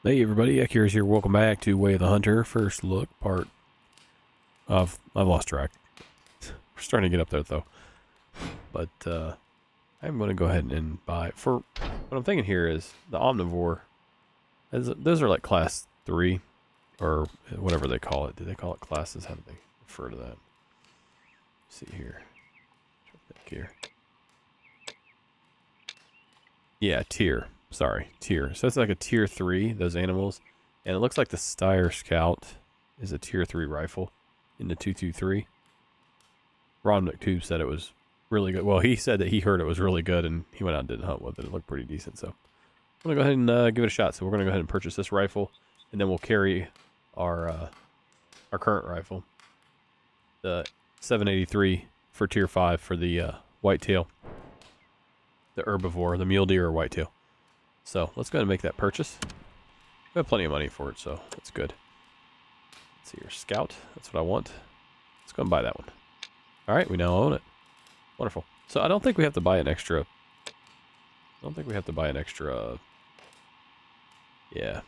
Hey everybody, Ekir's here. Welcome back to Way of the Hunter. First look, part of... I've lost track. We're starting to get up there though. But I'm going to go ahead and buy... For what I'm thinking here is the Omnivore. Those are like class 3 or whatever they call it. Do they call it classes? How do they refer to that? Let's see here. Here. Yeah, tier. Sorry, tier. So it's like a tier 3, those animals. And it looks like the Steyr Scout is a tier 3 rifle in the 223. Ron McTube said it was really good. Well, he said that he heard it was really good and he went out and did a hunt with it. It looked pretty decent. So I'm going to go ahead and give it a shot. So we're going to go ahead and purchase this rifle. And then we'll carry our current rifle. The 783 for tier 5 for the whitetail. The herbivore, the mule deer or whitetail. So let's go ahead and make that purchase. We have plenty of money for it, so that's good. Let's see here, Scout. That's what I want. Let's go and buy that one. All right, we now own it. Wonderful. So I don't think we have to buy an extra. Yeah,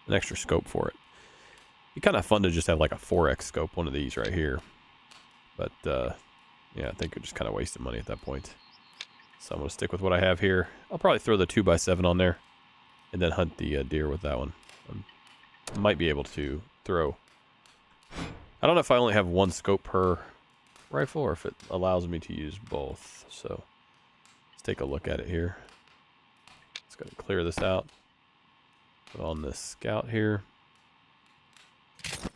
an extra scope for it. It'd be kind of fun to just have like a 4x scope, one of these right here. But yeah, I think we're just kind of wasting money at that point. So I'm going to stick with what I have here. I'll probably throw the 2x7 on there and then hunt the deer with that one. I might be able to throw... I don't know if I only have one scope per rifle or if it allows me to use both. So let's take a look at it here. Let's go ahead and clear this out. Put on this Scout here. Let's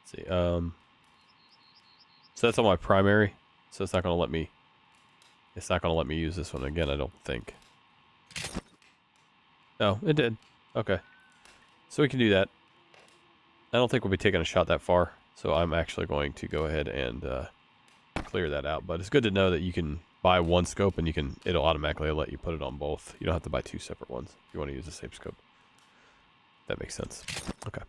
see. So that's on my primary. So it's not going to let me... It's not going to let me use this one again, I don't think. No, it did. Okay. So we can do that. I don't think we'll be taking a shot that far. So I'm actually going to go ahead and clear that out. But it's good to know that you can buy one scope and it'll automatically let you put it on both. You don't have to buy two separate ones if you want to use the same scope. That makes sense. Okay.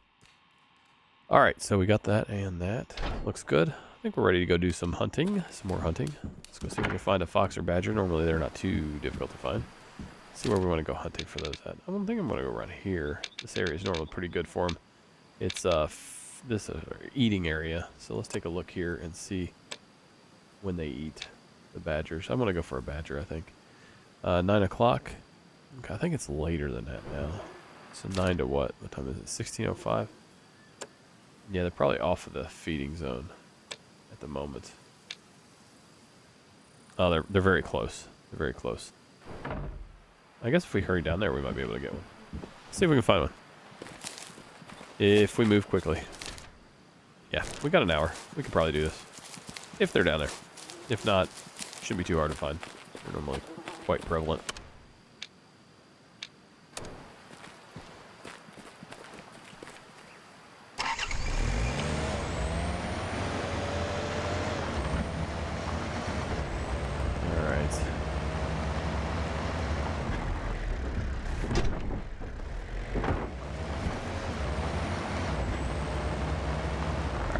All right, so we got that and that. Looks good. I think we're ready to go do some hunting, some more hunting. Let's go see if we can find a fox or badger. Normally they're not too difficult to find. Let's see where we want to go hunting for those at. I don't think I'm going to go around here. This area is normally pretty good for them. It's this eating area. So let's take a look here and see when they eat the badgers. I'm going to go for a badger, I think. 9 o'clock. Okay, I think it's later than that now. So 9 to what? What time is it? 16:05? Yeah, they're probably off of the feeding zone at the moment. Oh, they're very close. They're very close. I guess if we hurry down there, we might be able to get one. Let's see if we can find one. If we move quickly. Yeah, we got an hour. We could probably do this. If they're down there. If not, shouldn't be too hard to find. They're normally quite prevalent.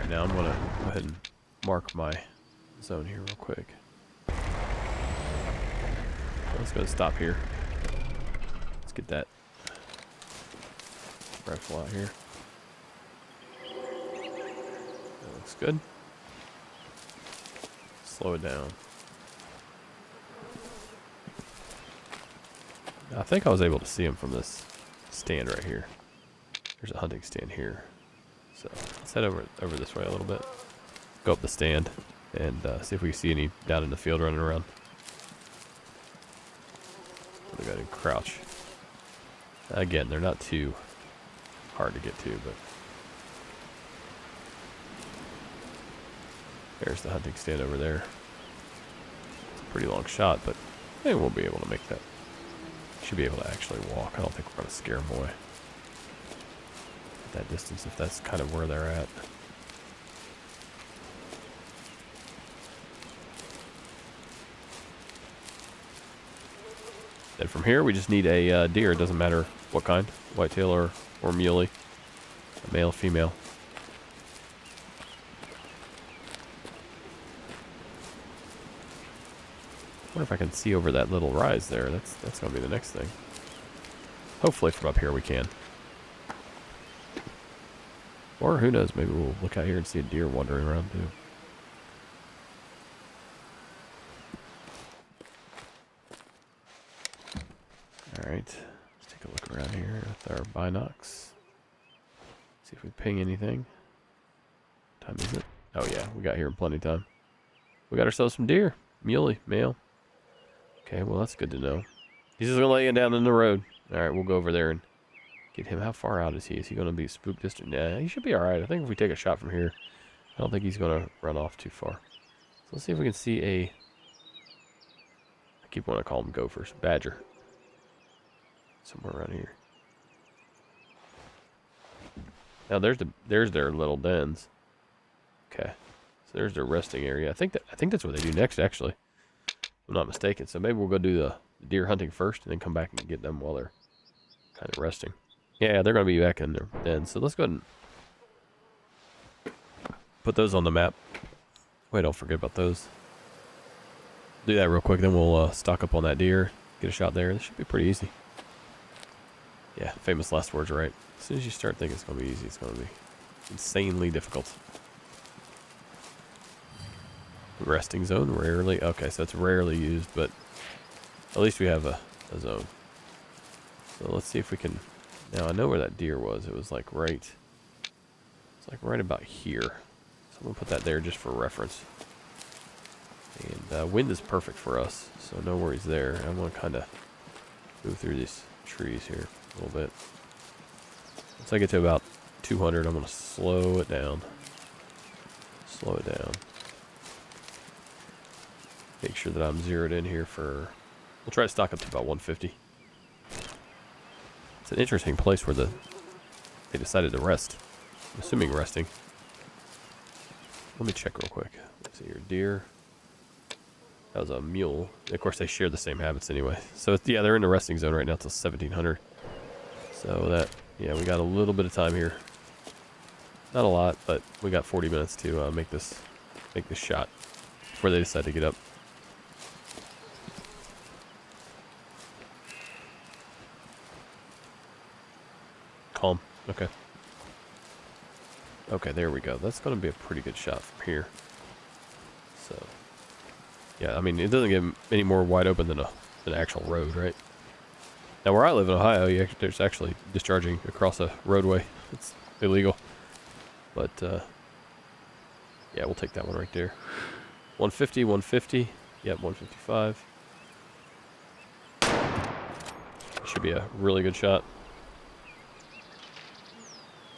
Now I'm going to go ahead and mark my zone here real quick. Let's go stop here. Let's get that rifle out here. That looks good. Slow it down. I think I was able to see him from this stand right here. There's a hunting stand here. So let's head over this way a little bit. Go up the stand and see if we see any down in the field running around. We got to crouch. Again, they're not too hard to get to, but there's the hunting stand over there. It's a pretty long shot, but maybe we'll be able to make that. Should be able to actually walk. I don't think we're going to scare them away. That distance, if that's kind of where they're at. Then from here we just need a deer. It doesn't matter what kind, whitetail or muley, a male, female. I wonder if I can see over that little rise there. That's gonna be the next thing. Hopefully from up here we can. Or who knows, maybe we'll look out here and see a deer wandering around too. Alright, let's take a look around here with our binocs. See if we ping anything. What time is it? Oh yeah, we got here in plenty of time. We got ourselves some deer. Muley, male. Okay, well that's good to know. He's just gonna lay it down in the road. Alright, we'll go over there and get him. How far out is he? Is he gonna be spook distant? Nah, he should be alright. I think if we take a shot from here, I don't think he's gonna run off too far. So let's see if we can see a... I keep wanting to call them gophers. Badger. Somewhere around here. Now there's their little dens. Okay. So there's their resting area. I think that's what they do next, actually. If I'm not mistaken. So maybe we'll go do the deer hunting first and then come back and get them while they're kind of resting. Yeah, they're going to be back in their den. So let's go ahead and put those on the map. Wait, don't forget about those. Do that real quick, then we'll stock up on that deer. Get a shot there. This should be pretty easy. Yeah, famous last words, right? As soon as you start thinking it's going to be easy, it's going to be insanely difficult. Resting zone, rarely. Okay, so it's rarely used, but at least we have a zone. So let's see if we can... Now, I know where that deer was. It was like right... It's like right about here. So I'm going to put that there just for reference. And wind is perfect for us, so no worries there. I'm going to kind of move through these trees here a little bit. Once I get to about 200, I'm going to slow it down. Slow it down. Make sure that I'm zeroed in here for... We'll try to stock up to about 150. It's an interesting place where they decided to rest. I'm assuming resting. Let me check real quick. Let's see here. Deer. That was a mule. Of course, they share the same habits anyway. So, yeah, they're in the resting zone right now till 1700. So that, yeah, we got a little bit of time here. Not a lot, but we got 40 minutes to make this shot before they decide to get up. Calm. Okay. Okay, there we go. That's going to be a pretty good shot from here. So, yeah, I mean, it doesn't get any more wide open than an actual road, right? Now, where I live in Ohio, there's actually discharging across a roadway. It's illegal. But, yeah, we'll take that one right there. 150, 150. Yep, 155. Should be a really good shot.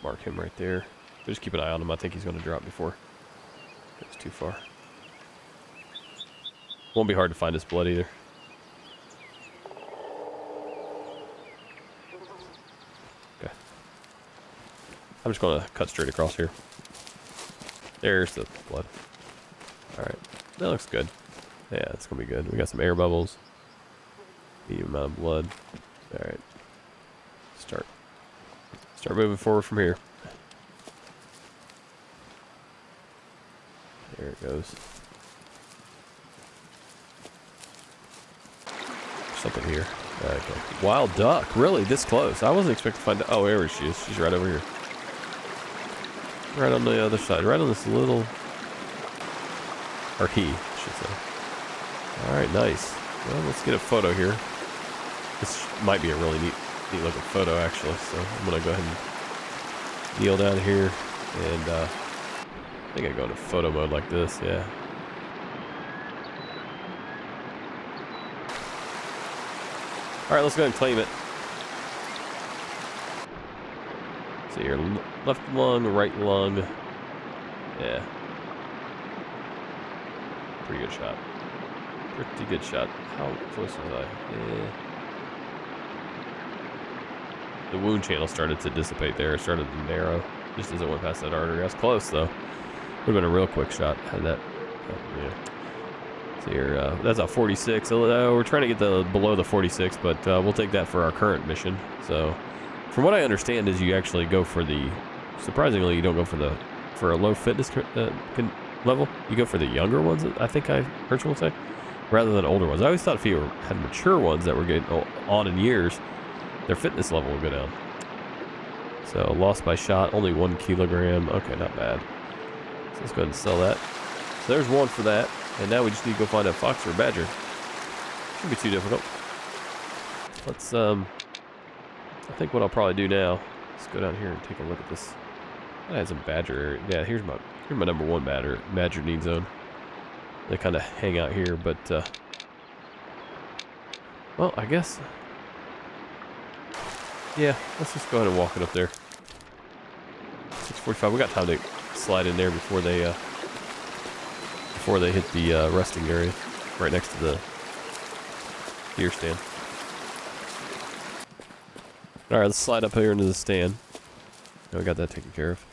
Mark him right there. Just keep an eye on him. I think he's going to drop before it goes too far. Won't be hard to find his blood either. Okay. I'm just going to cut straight across here. There's the blood. Alright. That looks good. Yeah, it's going to be good. We got some air bubbles. Medium amount of blood. Alright. Start moving forward from here. There it goes. Something here. Okay. Wild duck. Really? This close? I wasn't expecting to find... Oh, there she is. She's right over here. Right on the other side. Right on this little... Or he, I should say. Alright, nice. Well, let's get a photo here. This might be a really neat looking photo, actually. So I'm going to go ahead and kneel down here. And I think I go into photo mode like this, yeah. Alright, let's go ahead and claim it. See here, left lung, right lung. Yeah. Pretty good shot. Pretty good shot. How close was I? Yeah. The wound channel started to dissipate there. It started to narrow just as it went past that artery. I was close, though. Would have been a real quick shot. Had that. Oh, yeah. See here, that's a 46. So, we're trying to get below the 46, but we'll take that for our current mission. So, from what I understand, is you actually go for the. Surprisingly, you don't go for a low fitness level. You go for the younger ones. I think I heard someone say, rather than older ones. I always thought if you had mature ones that were getting on in years, their fitness level will go down. So lost by shot, only 1 kilogram. Okay, not bad. So let's go ahead and sell that. So there's one for that. And now we just need to go find a fox or a badger. Shouldn't be too difficult. Let's, I think what I'll probably do now, let's go down here and take a look at this. That has a badger area. Yeah, here's my number 1 badger need zone. They kind of hang out here, but, well, I guess, yeah, let's just go ahead and walk it up there. 6:45. We got time to slide in there before they hit the resting area, right next to the deer stand. All right, let's slide up here into the stand. Now we got that taken care of.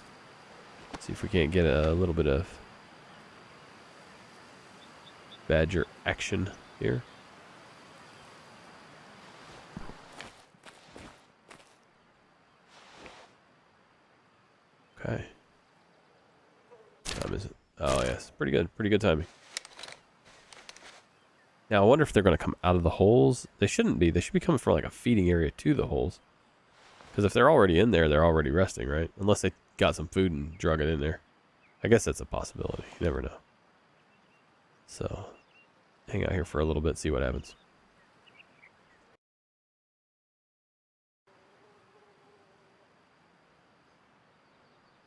See if we can't get a little bit of badger action here. Okay. What time is it? Oh yes, pretty good timing. Now I wonder if they're going to come out of the holes. They shouldn't be. They should be coming from like a feeding area to the holes. Because if they're already in there, they're already resting, right? Unless they got some food and drug it in there. I guess that's a possibility. You never know. So, hang out here for a little bit, see what happens.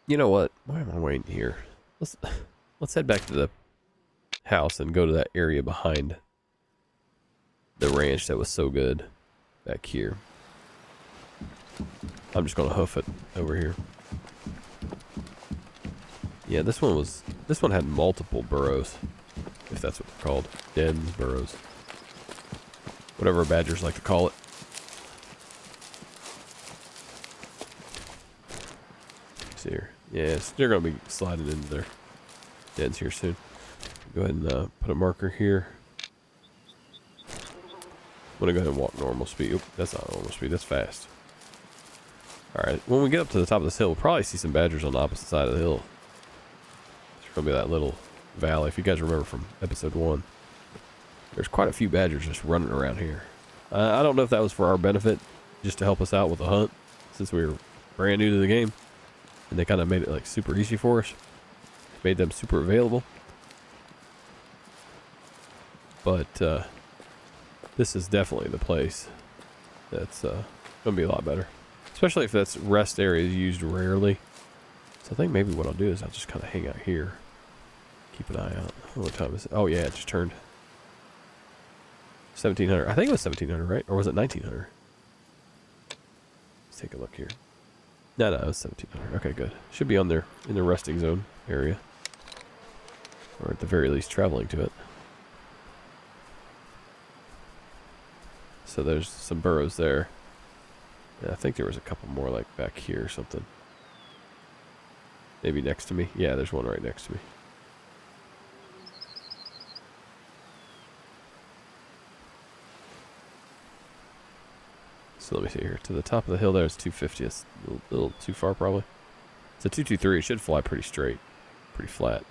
You know what? Why am I waiting here? Let's head back to the house and go to that area behind the ranch that was so good back here. I'm just gonna hoof it over here. Yeah, this one had multiple burrows, if that's what they're called. Dens, burrows. Whatever badgers like to call it. Let's see here. Yes, they're gonna be sliding into their dens here soon. Go ahead and put a marker here. I'm gonna go ahead and walk normal speed. Oop, that's not normal speed, that's fast. Alright, when we get up to the top of this hill, we'll probably see some badgers on the opposite side of the hill. There's gonna be that little valley. If you guys remember from episode 1, there's quite a few badgers just running around here. I don't know if that was for our benefit, just to help us out with the hunt, since we were brand new to the game. And they kind of made it like super easy for us. Made them super available. But this is definitely the place that's gonna be a lot better. Especially if that's rest area is used rarely. So I think maybe what I'll do is I'll just kind of hang out here. Keep an eye out. What time is it? Oh yeah, it just turned 1700. I think it was 1700, right? Or was it 1900? Let's take a look here. No, it was 1700. Okay, good. Should be on there in the resting zone area. Or at the very least traveling to it. So there's some burrows there. Yeah, I think there was a couple more like back here or something. Maybe next to me. Yeah, there's one right next to me. So let me see here. To the top of the hill there is 250. It's a little too far probably. It's a 223. It should fly pretty straight. Pretty flat.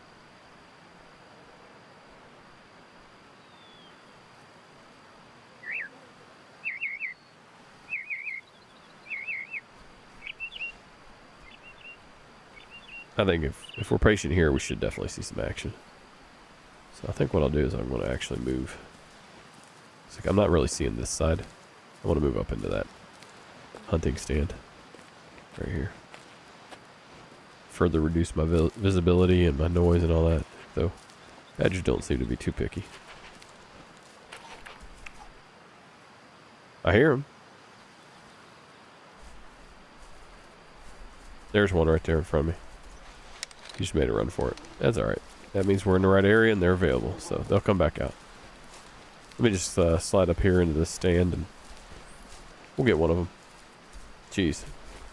I think if we're patient here, we should definitely see some action. So I think what I'll do is I'm going to actually move. It's like I'm not really seeing this side. I want to move up into that hunting stand right here. Further reduce my visibility and my noise and all that. Though badgers don't seem to be too picky. I hear them. There's one right there in front of me. He just made a run for it. That's alright. That means we're in the right area and they're available, so they'll come back out. Let me just slide up here into this stand and we'll get one of them. Jeez.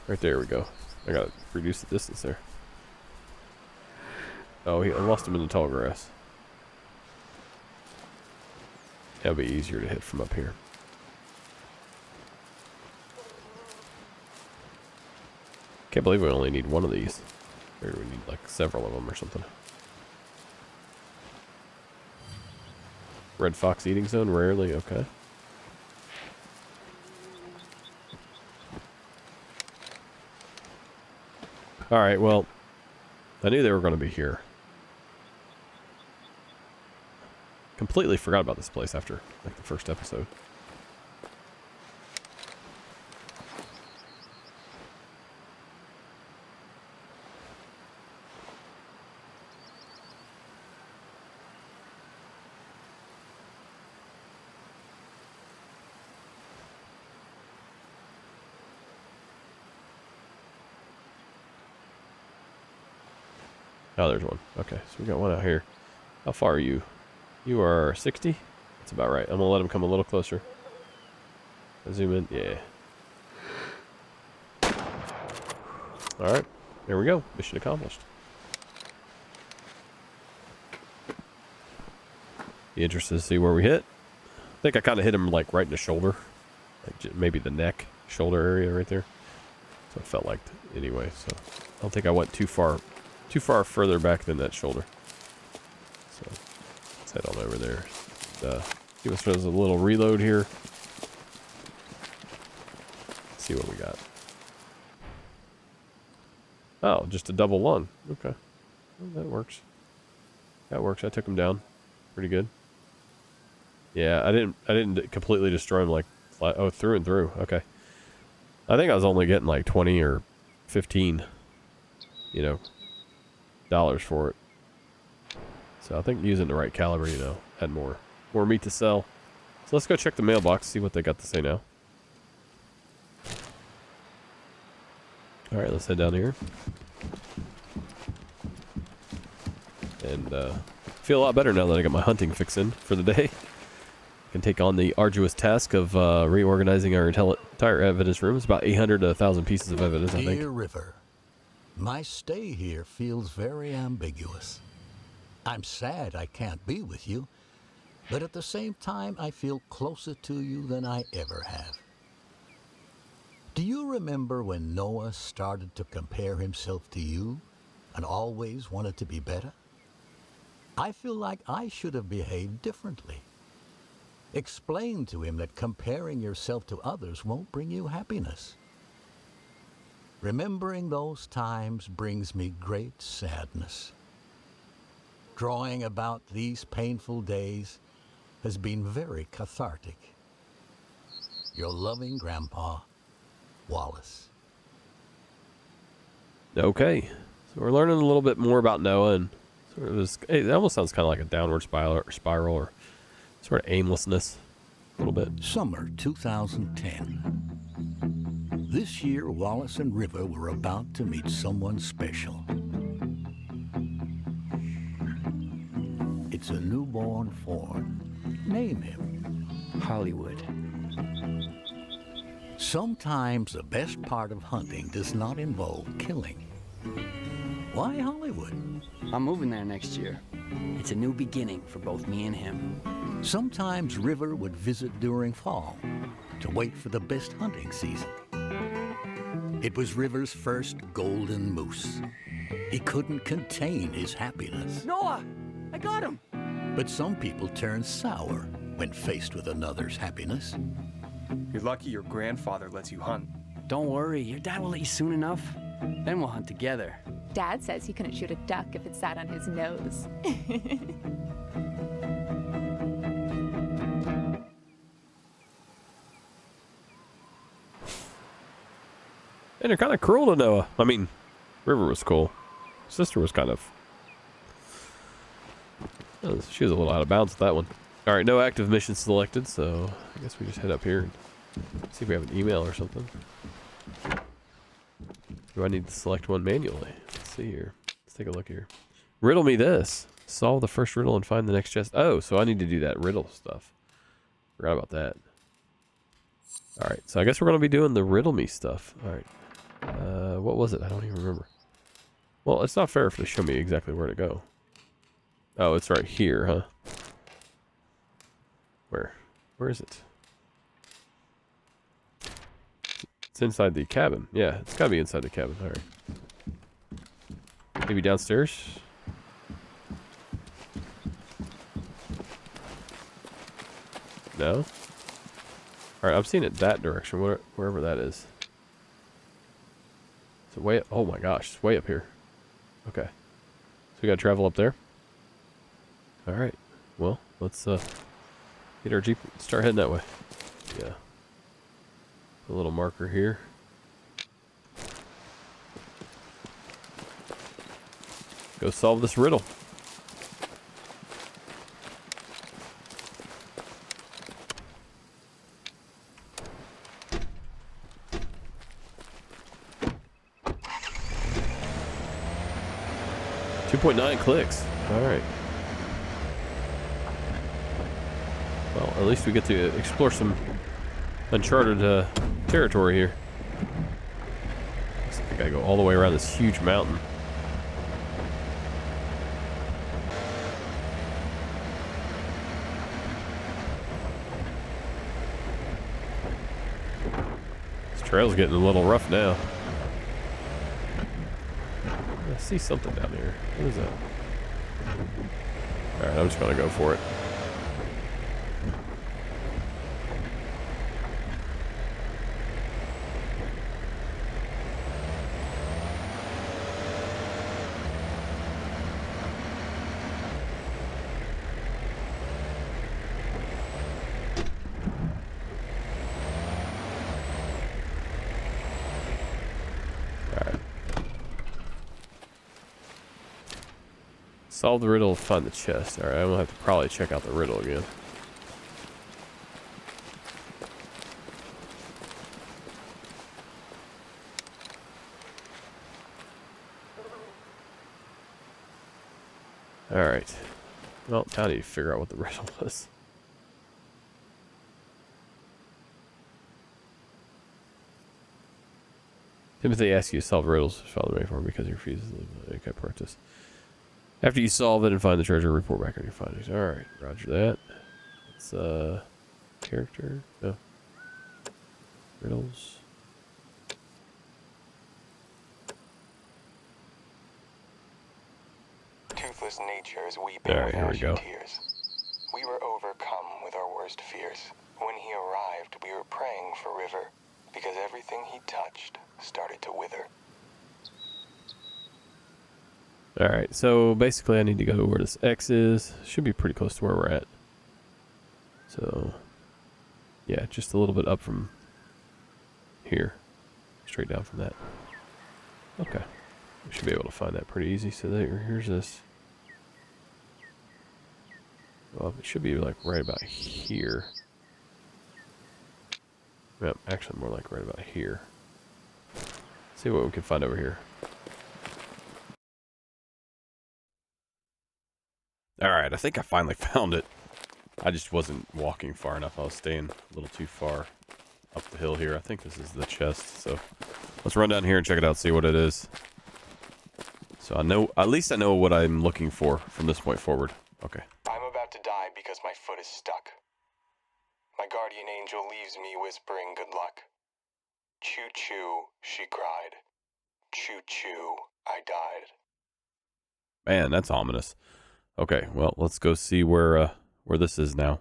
Right there we go. I gotta reduce the distance there. Oh, I lost him in the tall grass. That'll be easier to hit from up here. Can't believe we only need one of these. Or we need like several of them or something. Red fox eating zone, rarely, okay. All right, well, I knew they were going to be here. Completely forgot about this place after like the first episode. Oh, there's one. Okay, so we got one out here. How far are you? You are 60? That's about right. I'm going to let him come a little closer. I zoom in. Yeah. Alright. There we go. Mission accomplished. Be interested to see where we hit. I think I kind of hit him like right in the shoulder. Like maybe the neck, shoulder area right there. So it felt like anyway. So I don't think I went too far further back than that shoulder. So let's head on over there. Give us a little reload here. Let's see what we got. Oh, just a double lung. Okay. Well, that works. That works. I took him down. Pretty good. Yeah, I didn't completely destroy him like through and through. Okay. I think I was only getting like 20 or 15, dollars for it. So I think using the right caliber, had more meat to sell. So let's go check the mailbox, see what they got to say now. All right, let's head down here. And feel a lot better now that I got my hunting fix in for the day. I can take on the arduous task of reorganizing our entire evidence room. It's about 800 to 1,000 pieces of evidence, I think. Dear River, my stay here feels very ambiguous. I'm sad I can't be with you, but at the same time, I feel closer to you than I ever have. Do you remember when Noah started to compare himself to you and always wanted to be better? I feel like I should have behaved differently. Explain to him that comparing yourself to others won't bring you happiness. Remembering those times brings me great sadness. Drawing about these painful days has been very cathartic. Your loving Grandpa, Wallace. Okay, so we're learning a little bit more about Noah, and it almost sounds kind of like a downward spiral or sort of aimlessness a little bit. Summer 2010. This year, Wallace and River were about to meet someone special. It's a newborn fawn. Name him Hollywood. Sometimes the best part of hunting does not involve killing. Why Hollywood? I'm moving there next year. It's a new beginning for both me and him. Sometimes River would visit during fall to wait for the best hunting season. It was River's first golden moose. He couldn't contain his happiness. Noah! I got him! But some people turn sour when faced with another's happiness. You're lucky your grandfather lets you hunt. Don't worry, your dad will let you soon enough. Then we'll hunt together. Dad says he couldn't shoot a duck if it sat on his nose. And they're kind of cruel to Noah. I mean, River was cool. Sister was kind of... she was a little out of bounds with that one. Alright, no active missions selected, so I guess we just head up here and see if we have an email or something. Do I need to select one manually? Let's see here. Let's take a look here. Riddle me this. Solve the first riddle and find the next chest. Oh, so I need to do that riddle stuff. Forgot about that. Alright, so I guess we're going to be doing the riddle me stuff. Alright. What was it? I don't even remember. Well, it's not fair if they show me exactly where to go. Oh, it's right here, huh? Where is it? It's inside the cabin. Yeah, it's gotta be inside the cabin. Alright. Maybe downstairs? No? Alright, I'm seeing it that direction, wherever that is. It's way up. Oh my gosh, it's way up here. Okay. So we gotta travel up there. Alright. Well, let's get our Jeep and start heading that way. Yeah. A little marker here. Go solve this riddle. .9 clicks. All right. Well, at least we get to explore some uncharted territory here. Looks like I gotta go all the way around this huge mountain. This trail's getting a little rough now. I see something down here. What is that? Alright, I'm just gonna go for it. Solve the riddle, find the chest. Alright, I'm gonna have to probably check out the riddle again. Alright. Well, now I need to figure out what the riddle was. Timothy asks you to solve riddles. Father may for him because he refuses to leave. Okay, practice. After you solve it and find the treasure, report back on your findings. Alright, roger that. It's character. No. Riddles. Toothless nature's weeping Alright, here we go. tears. We were overcome with our worst fears. When he arrived, we were praying for River, because everything he touched started to wither. Alright, so basically I need to go where this X is. Should be pretty close to where we're at. So, yeah, just a little bit up from here. Straight down from that. Okay. We should be able to find that pretty easy. So here's this. Well, it should be like right about here. Yep, actually more like right about here. Let's see what we can find over here. Alright, I think I finally found it. I just wasn't walking far enough. I was staying a little too far up the hill here. I think this is the chest, so let's run down here and check it out, see what it is. So I know, at least I know what I'm looking for from this point forward. Okay. I'm about to die because my foot is stuck. My guardian angel leaves me whispering good luck. Choo-choo, she cried. Choo-choo, I died. Man, that's ominous. Okay, well, let's go see where this is now.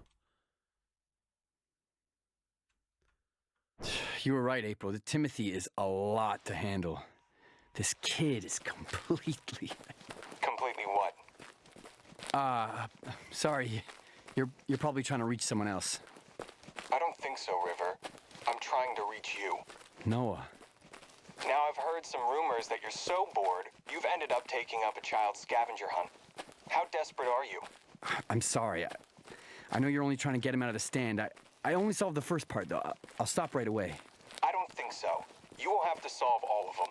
You were right, April. The Timothy is a lot to handle. This kid is completely... Completely what? Sorry. You're probably trying to reach someone else. I don't think so, River. I'm trying to reach you. Noah. Now I've heard some rumors that you're so bored, you've ended up taking up a child scavenger hunt. How desperate are you? I'm sorry. I know you're only trying to get him out of the stand. I only solved the first part, though. I'll stop right away. I don't think so. You will have to solve all of them.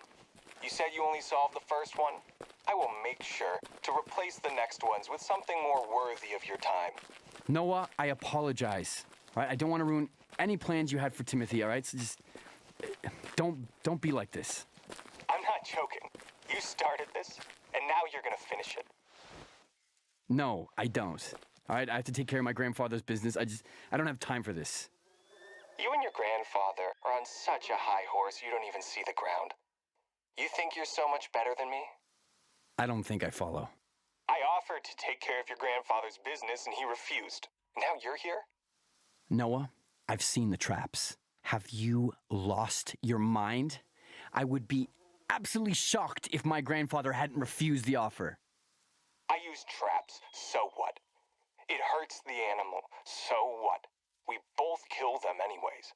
You said you only solved the first one? I will make sure to replace the next ones with something more worthy of your time. Noah, I apologize. All right, I don't want to ruin any plans you had for Timothy, all right? So just don't be like this. I'm not joking. You started this, and now you're gonna finish it. No, I don't. All right, I have to take care of my grandfather's business. I don't have time for this. You and your grandfather are on such a high horse you don't even see the ground. You think you're so much better than me? I don't think I follow. I offered to take care of your grandfather's business and he refused. Now you're here? Noah, I've seen the traps. Have you lost your mind? I would be absolutely shocked if my grandfather hadn't refused the offer. I use traps, so what? It hurts the animal, so what? We both kill them anyways.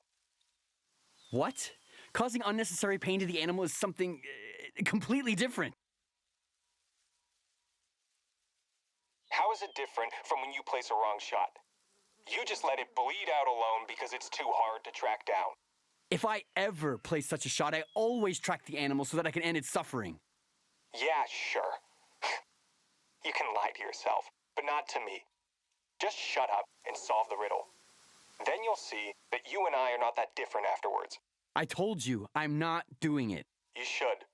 What? Causing unnecessary pain to the animal is something completely different. How is it different from when you place a wrong shot? You just let it bleed out alone because it's too hard to track down. If I ever place such a shot, I always track the animal so that I can end its suffering. Yeah, sure. You can lie to yourself, but not to me. Just shut up and solve the riddle. Then you'll see that you and I are not that different afterwards. I told you, I'm not doing it. You should.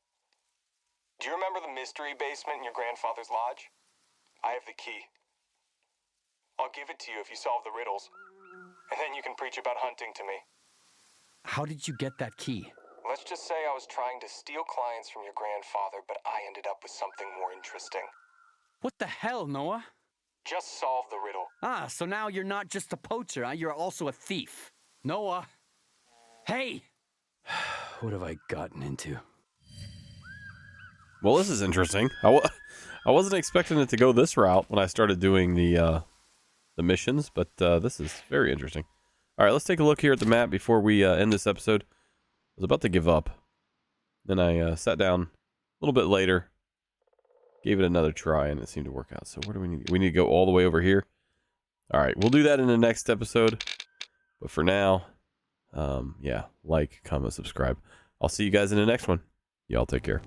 Do you remember the mystery basement in your grandfather's lodge? I have the key. I'll give it to you if you solve the riddles, and then you can preach about hunting to me. How did you get that key? Let's just say I was trying to steal clients from your grandfather, but I ended up with something more interesting. What the hell, Noah? Just solve the riddle. Ah, so now you're not just a poacher, huh? You're also a thief. Noah. Hey! What have I gotten into? Well, this is interesting. I wasn't expecting it to go this route when I started doing the missions, but this is very interesting. All right, let's take a look here at the map before we end this episode. I was about to give up. Then I sat down a little bit later, gave it another try, and it seemed to work out. So where do we need? We need to go all the way over here. All right, we'll do that in the next episode. But for now, yeah, like, comment, subscribe. I'll see you guys in the next one. Y'all take care.